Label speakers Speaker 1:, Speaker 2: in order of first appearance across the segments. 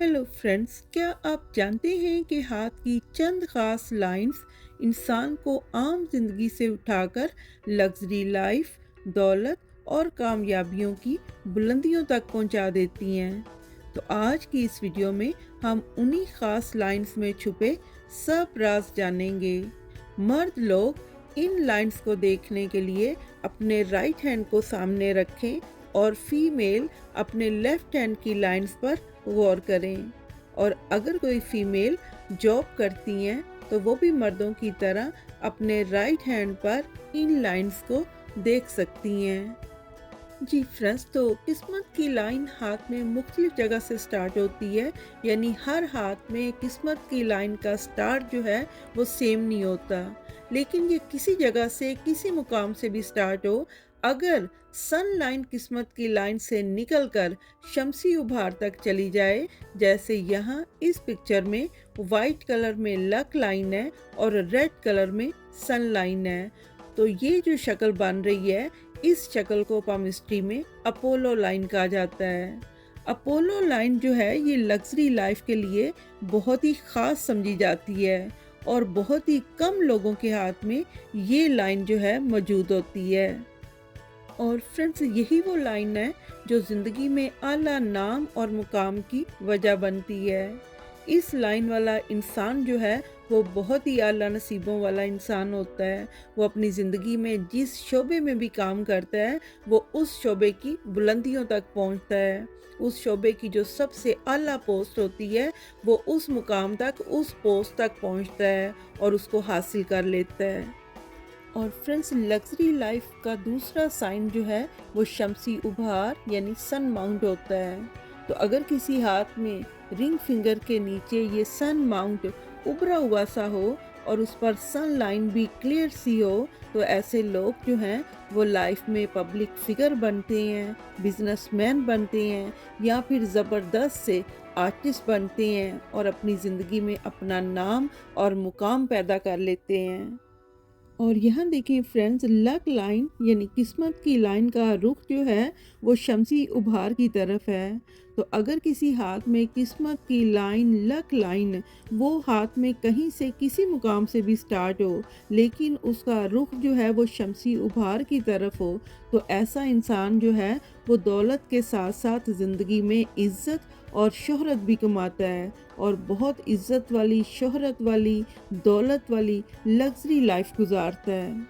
Speaker 1: Hello friends, क्या आप जानते हैं कि हाथ की चंद खास लाइंस इंसान को आम जिंदगी से उठाकर लग्जरी लाइफ, दौलत और कामयाबियों की बुलंदियों तक पहुंचा देती हैं। तो आज की इस वीडियो में हम उन्हीं खास लाइंस में छुपे सब राज जानेंगे। मर्द लोग इन लाइंस को देखने के लिए अपने राइट हैंड को सामने रखें और फीमेल अपने लेफ्ट हैंड की लाइंस पर गौर करें। और अगर कोई फीमेल जॉब करती हैं तो वो भी मर्दों की तरह अपने राइट हैंड पर इन लाइंस को देख सकती हैं। जी फ्रेंड्स, तो किस्मत की लाइन हाथ में मुख्तलिफ जगह से स्टार्ट होती है, यानी हर हाथ में किस्मत की लाइन का स्टार्ट जो है वो सेम नहीं होता, लेकिन ये किसी जगह से किसी मुकाम से भी स्टार्ट हो। अगर सन लाइन किस्मत की लाइन से निकलकर शमसी उभार तक चली जाए, जैसे यहाँ इस पिक्चर में वाइट कलर में लक लाइन है और रेड कलर में सन लाइन है, तो ये जो शक्ल बन रही है, इस शक्ल को पामिस्ट्री में अपोलो लाइन कहा जाता है। अपोलो लाइन जो है ये लग्जरी लाइफ के लिए बहुत ही ख़ास समझी जाती है और बहुत ही कम लोगों के हाथ में ये लाइन जो है मौजूद होती है। और फ्रेंड्स, यही वो लाइन है जो ज़िंदगी में आला नाम और मुकाम की वजह बनती है। इस लाइन वाला इंसान जो है वो बहुत ही आला नसीबों वाला इंसान होता है। वो अपनी ज़िंदगी में जिस शोबे में भी काम करता है वो उस शोबे की बुलंदियों तक पहुंचता है। उस शोबे की जो सबसे आला पोस्ट होती है वो उस मुकाम तक, उस पोस्ट तक पहुंचता है और उसको हासिल कर लेता है। और फ्रेंड्स, लग्जरी लाइफ का दूसरा साइन जो है वो शमसी उभार यानी सन माउंट होता है। तो अगर किसी हाथ में रिंग फिंगर के नीचे ये सन माउंट उभरा हुआ सा हो और उस पर सन लाइन भी क्लियर सी हो, तो ऐसे लोग जो हैं वो लाइफ में पब्लिक फिगर बनते हैं, बिजनेसमैन बनते हैं या फिर ज़बरदस्त से आर्टिस्ट बनते हैं और अपनी ज़िंदगी में अपना नाम और मुकाम पैदा कर लेते हैं। और यहाँ देखिए फ्रेंड्स, लक लाइन यानी किस्मत की लाइन का रुख जो है वो शमसी उभार की तरफ है। तो अगर किसी हाथ में किस्मत की लाइन, लक लाइन, वो हाथ में कहीं से किसी मुकाम से भी स्टार्ट हो लेकिन उसका रुख जो है वो शमसी उभार की तरफ हो, तो ऐसा इंसान जो है वो दौलत के साथ साथ ज़िंदगी में इज़्ज़त और शोहरत भी कमाता है और बहुत इज़्ज़त वाली, शोहरत वाली, दौलत वाली लग्जरी लाइफ गुजारता है।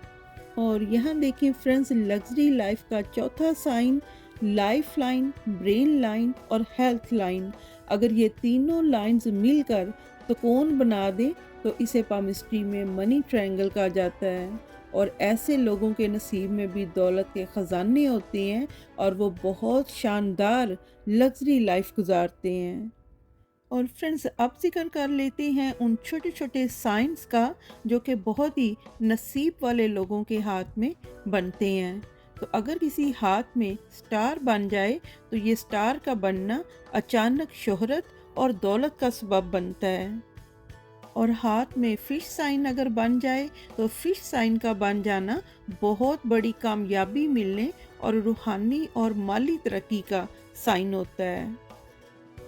Speaker 1: और यहाँ देखिए फ्रेंड्स, लग्जरी लाइफ का चौथा sign life line, brain line और हेल्थ लाइन। अगर ये तीनों लाइंस मिलकर तो कौन बना दे, तो इसे पामिस्ट्री में मनी ट्रायंगल कहा जाता है। और ऐसे लोगों के नसीब में भी दौलत के ख़जाने होते हैं और वो बहुत शानदार लग्जरी लाइफ गुजारते हैं। और फ्रेंड्स, अब जिक्र कर लेते हैं उन छोटे छोटे साइंस का जो कि बहुत ही नसीब वाले लोगों के हाथ में बनते हैं। तो अगर किसी हाथ में स्टार बन जाए तो ये स्टार का बनना अचानक शोहरत और दौलत का सबब बनता है। और हाथ में फिश साइन अगर बन जाए तो फिश साइन का बन जाना बहुत बड़ी कामयाबी मिलने और रूहानी और माली तरक्की का साइन होता है।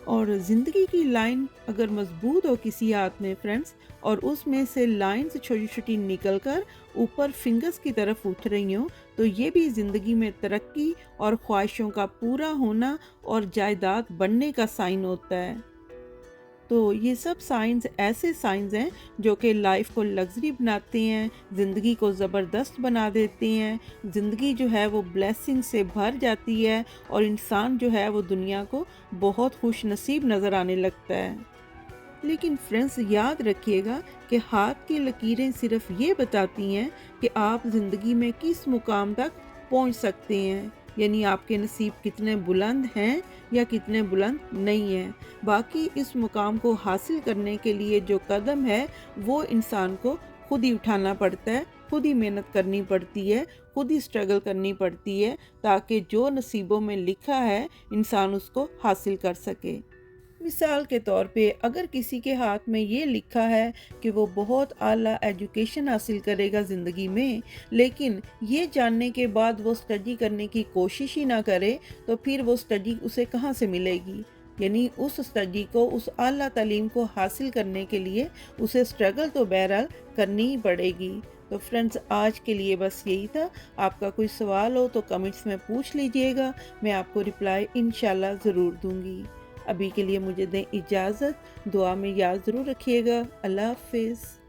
Speaker 1: और ज़िंदगी की लाइन अगर मजबूत हो किसी हाथ में फ्रेंड्स, और उसमें से लाइंस छोटी छोटी निकल कर ऊपर फिंगर्स की तरफ उठ रही हों, तो ये भी ज़िंदगी में तरक्की और ख्वाहिशों का पूरा होना और जायदाद बढ़ने का साइन होता है। तो ये सब साइंस ऐसे साइंस हैं जो कि लाइफ को लग्जरी बनाते हैं, ज़िंदगी को ज़बरदस्त बना देते हैं। ज़िंदगी जो है वो ब्लेसिंग से भर जाती है और इंसान जो है वो दुनिया को बहुत खुश नसीब नज़र आने लगता है। लेकिन फ्रेंड्स, याद रखिएगा कि हाथ की लकीरें सिर्फ ये बताती हैं कि आप ज़िंदगी में किस मुकाम तक पहुंच सकते हैं, यानी आपके नसीब कितने बुलंद हैं या कितने बुलंद नहीं हैं। बाकी इस मुकाम को हासिल करने के लिए जो कदम है वो इंसान को खुद ही उठाना पड़ता है, खुद ही मेहनत करनी पड़ती है, खुद ही स्ट्रगल करनी पड़ती है, ताकि जो नसीबों में लिखा है इंसान उसको हासिल कर सके। मिसाल के तौर पे अगर किसी के हाथ में ये लिखा है कि वो बहुत आला एजुकेशन हासिल करेगा ज़िंदगी में, लेकिन ये जानने के बाद वो स्टडी करने की कोशिश ही ना करे, तो फिर वो स्टडी उसे कहाँ से मिलेगी। یعنی اس اسٹڈی کو، اس اعلیٰ تعلیم کو حاصل کرنے کے لیے اسے سٹرگل تو بہرحال کرنی ہی پڑے گی۔ تو فرینڈز، آج کے لیے بس یہی تھا۔ آپ کا کوئی سوال ہو تو کمنٹس میں پوچھ لیجئے گا، میں آپ کو رپلائی انشاءاللہ ضرور دوں گی۔ ابھی کے لیے مجھے دیں اجازت، دعا میں یاد ضرور رکھیے گا۔ اللہ حافظ۔